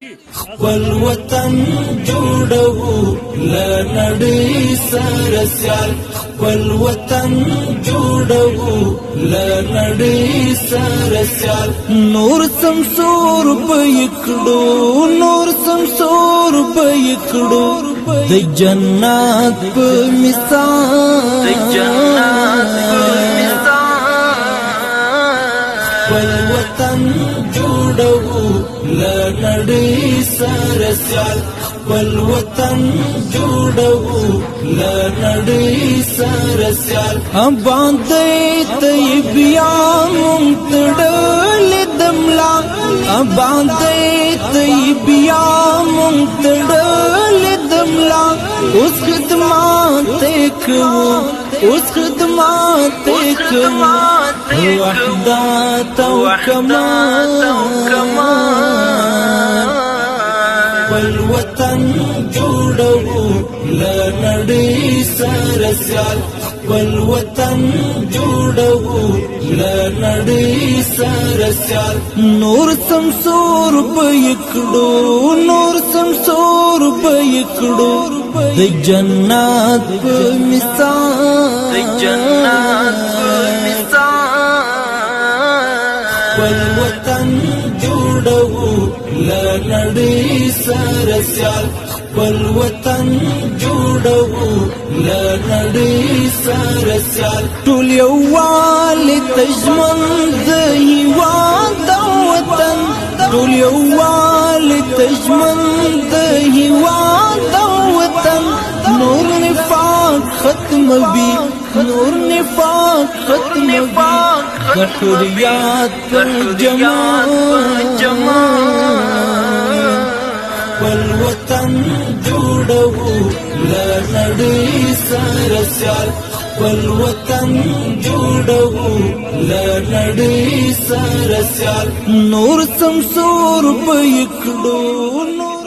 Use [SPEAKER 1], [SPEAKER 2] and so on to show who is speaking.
[SPEAKER 1] خپل وطن جوړو لنړۍ سره سیال خپل وطن جوړو لنړۍ سره سیال نور سمسور پېکړو نور سمسور پېکړو د جنت په مثال د جنت په مثال خپل وطن جوړو لنړۍ سره سیال خپل وطن جوړو لنړۍ سره سیال باندې طیبیا مونتړل دملا باندې طیبیا مونتړل دملا اوس خدمات کوو اوس خدمات کوو وحدت او کمال خپل وطن جوړو لنړۍ سره سیال خپل وطن جوړو لنړۍ سره سیال نور سمسور پېکړو نور سمسور پېکړو د جنت په مثال د جنت په مثال خپل وطن جوړو لنړۍ سره سیال خپل وطن جوړو لنړۍ سره سیال ټول یووالي تژمن د هېواد د وطن ټول یووالي تژمن د هېواد د وطن نور نفاق ختموي نور نفاق ختموي د حریات پر جمال خپل وطن جوړو لنړۍ سره سیال خپل وطن جوړو لنړۍ سره سیال نور سمسور پېکړو